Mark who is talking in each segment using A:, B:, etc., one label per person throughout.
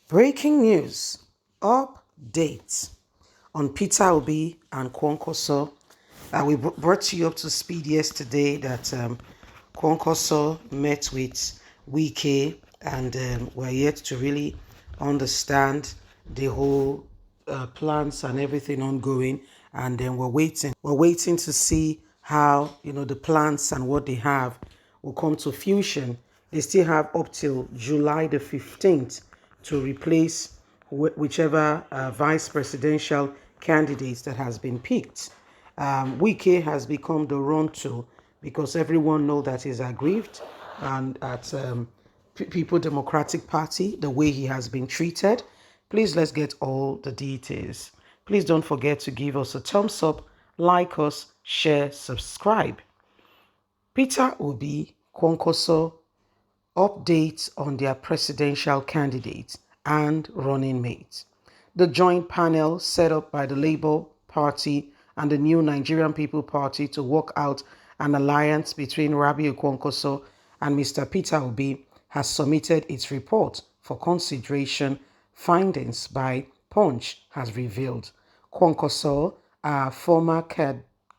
A: Breaking news, updates on Peter Obi and Kwankwaso. We brought you up to speed yesterday that Kwankwaso met with Wike, and we're yet to really understand the whole plans and everything ongoing. And then we're waiting. We're waiting to see how the plans and what they have will come to fruition. They still have up till July the 15th to replace whichever vice presidential candidates that has been picked. Wike has become the run to because everyone know that he's aggrieved and at People Democratic Party, the way he has been treated. Please let's get all the details. Please don't forget to give us a thumbs up, like us, share, subscribe. Peter Obi, Kwankwaso, updates on their presidential candidates and running mates. The joint panel set up by the Labour Party and the New Nigerian People Party to work out an alliance between Rabiu Kwankwaso and Mr. Peter Obi has submitted its report for consideration. Findings by Punch has revealed. Kwankwaso, a former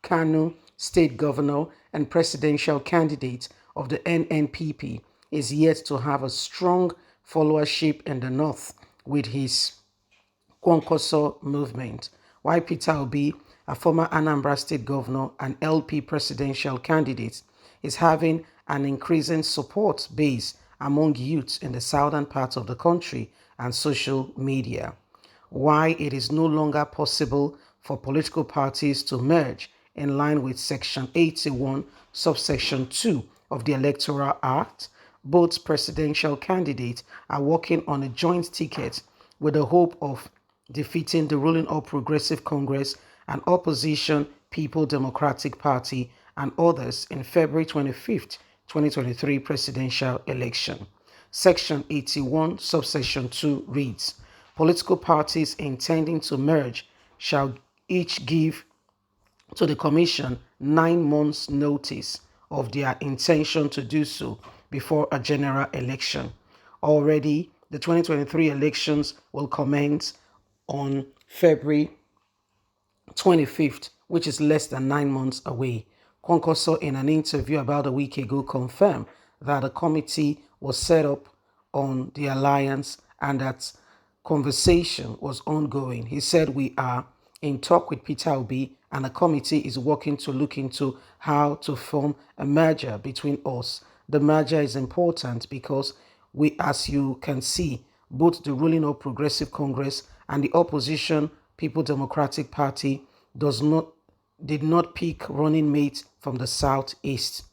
A: Kano state governor and presidential candidate of the NNPP, is yet to have a strong followership in the north with his Kwankwaso movement, while Peter Obi, a former Anambra state governor and LP presidential candidate, is having an increasing support base among youths in the southern part of the country and social media. Why it is no longer possible for political parties to merge in line with Section 81, subsection 2 of the Electoral Act. Both presidential candidates are working on a joint ticket with the hope of defeating the ruling All Progressive Congress and opposition People Democratic Party and others in February 25th, 2023 presidential election. Section 81, subsection 2 reads, political parties intending to merge shall each give to the Commission 9 months' notice of their intention to do so before a general election. Already, the 2023 elections will commence on February 25th, which is less than 9 months away. Kwankwaso, in an interview about a week ago, confirmed that a committee was set up on the alliance and that conversation was ongoing. He said, we are in talk with Peter Obi and a committee is working to look into how to form a merger between us. The merger is important because as you can see, both the ruling or Progressive Congress and the opposition People Democratic Party did not pick running mates from the southeast.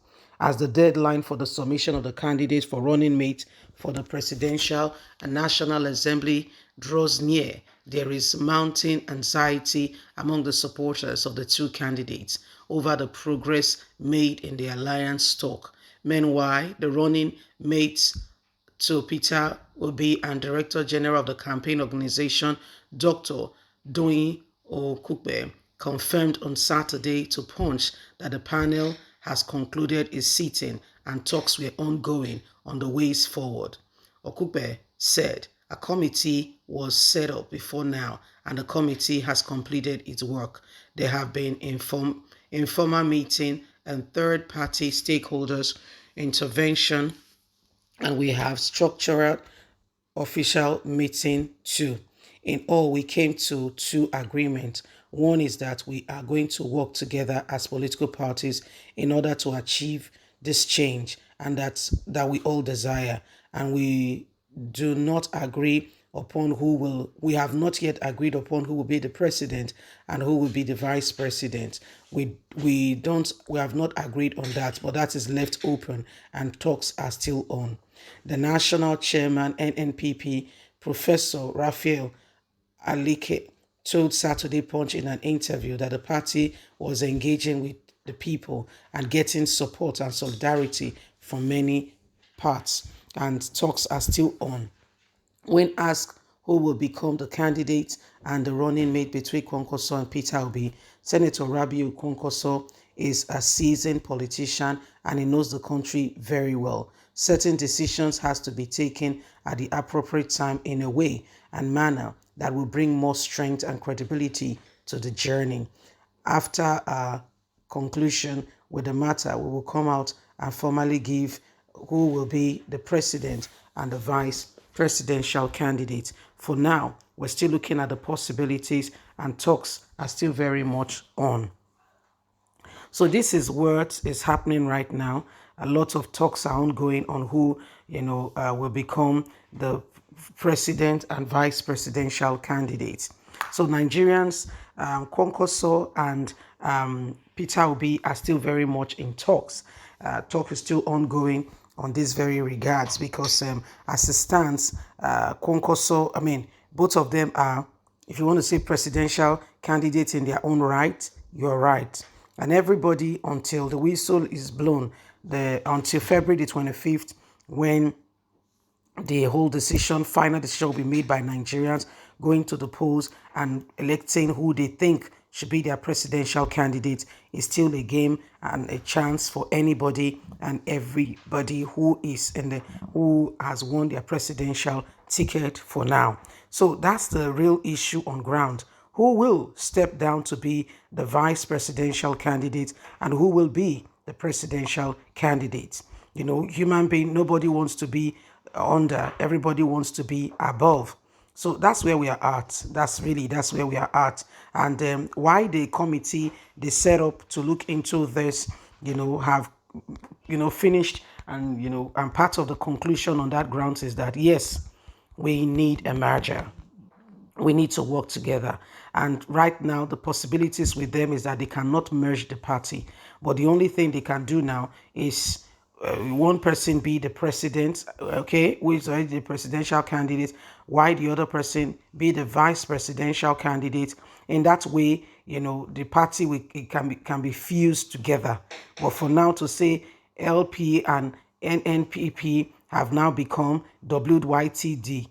A: As the deadline for the submission of the candidates for running mates for the presidential and national assembly draws near, there is mounting anxiety among the supporters of the two candidates over the progress made in the alliance talk. Meanwhile, the running mates to Peter Obi and Director General of the campaign organization, Dr. Doyin Okukpe, confirmed on Saturday to Punch that the panel has concluded its sitting and talks were ongoing on the ways forward. Okukpe said a committee was set up before now and the committee has completed its work. There have been informal meeting and third-party stakeholders intervention, and we have structural official meeting too. In all, we came to two agreements. One is that we are going to work together as political parties in order to achieve this change, and that we all desire. And we do not agree upon we have not yet agreed upon who will be the president and who will be the vice president. We have not agreed on that, but that is left open and talks are still on. The national chairman, NNPP, Professor Raphael Alike, told Saturday Punch in an interview that the party was engaging with the people and getting support and solidarity from many parts, and talks are still on. When asked who will become the candidate and the running mate between Kwankwaso and Peter Obi, Senator Rabiu Kwankwaso is a seasoned politician and he knows the country very well. certain decisions has to be taken at the appropriate time in a way and manner that will bring more strength and credibility to the journey. After our conclusion with the matter, we will come out and formally give who will be the president and the vice presidential candidate. For now, we're still looking at the possibilities and talks are still very much on. So this is what is happening right now. A lot of talks are ongoing on who, will become the president and vice presidential candidates. So Nigerians, Kwankwaso and Peter Obi are still very much in talks. Talk is still ongoing on this very regards because as it stands, Kwankwaso, both of them are, if you want to say presidential candidates in their own right, you're right. And everybody until the whistle is blown, until February the 25th, when the whole decision, final decision will be made by Nigerians going to the polls and electing who they think should be their presidential candidate is still a game and a chance for anybody and everybody who has won their presidential ticket for now. So that's the real issue on ground. Who will step down to be the vice presidential candidate and who will be the presidential candidate? Human being, nobody wants to be under, everybody wants to be above. So that's where we are at. That's where we are at. And why the committee they set up to look into this, have finished, and part of the conclusion on that grounds is that yes, we need a merger. We need to work together. And right now, the possibilities with them is that they cannot merge the party. But the only thing they can do now is one person be the president, okay, who is already the presidential candidate, while the other person be the vice presidential candidate. In that way, the party it can be fused together. But for now, to say LP and NNPP have now become WYTD,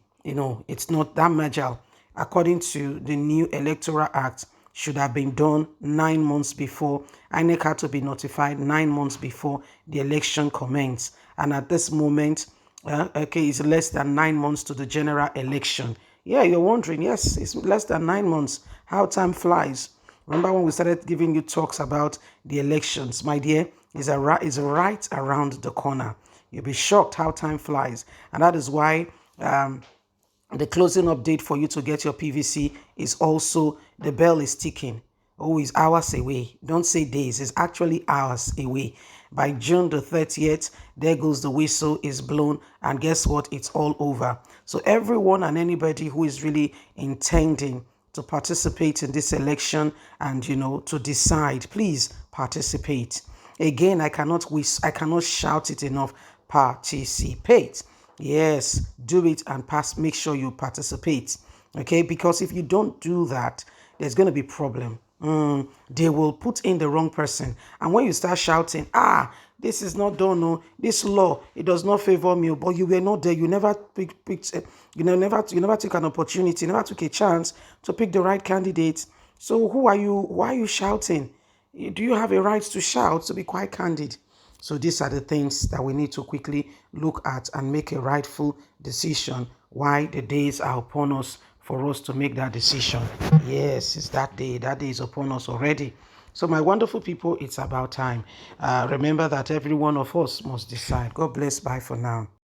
A: it's not that merger, according to the new Electoral Act, should have been done 9 months before. INEC had to be notified 9 months before the election commenced. And at this moment, it's less than 9 months to the general election. Yeah, you're wondering, yes, it's less than 9 months. How time flies. Remember when we started giving you talks about the elections, my dear, is right around the corner. You'll be shocked how time flies. And that is why the closing update for you to get your PVC is also the bell is ticking. Oh, it's hours away. Don't say days. It's actually hours away. By June the 30th, there goes the whistle is blown. And guess what? It's all over. So everyone and anybody who is really intending to participate in this election and, to decide, please participate. Again, I cannot shout it enough. Participate. Yes, do it and make sure you participate. Okay, because if you don't do that, there's going to be problem. They will put in the wrong person. And when you start shouting, this is not done, no, this law, it does not favor me, but you were not there, you never picked, you never took an opportunity, never took a chance to pick the right candidate. So why are you shouting? Do you have a right to shout, to be quite candid? So these are the things that we need to quickly look at and make a rightful decision. Why the days are upon us for us to make that decision. Yes, it's that day. That day is upon us already. So my wonderful people, it's about time. Remember that every one of us must decide. God bless. Bye for now.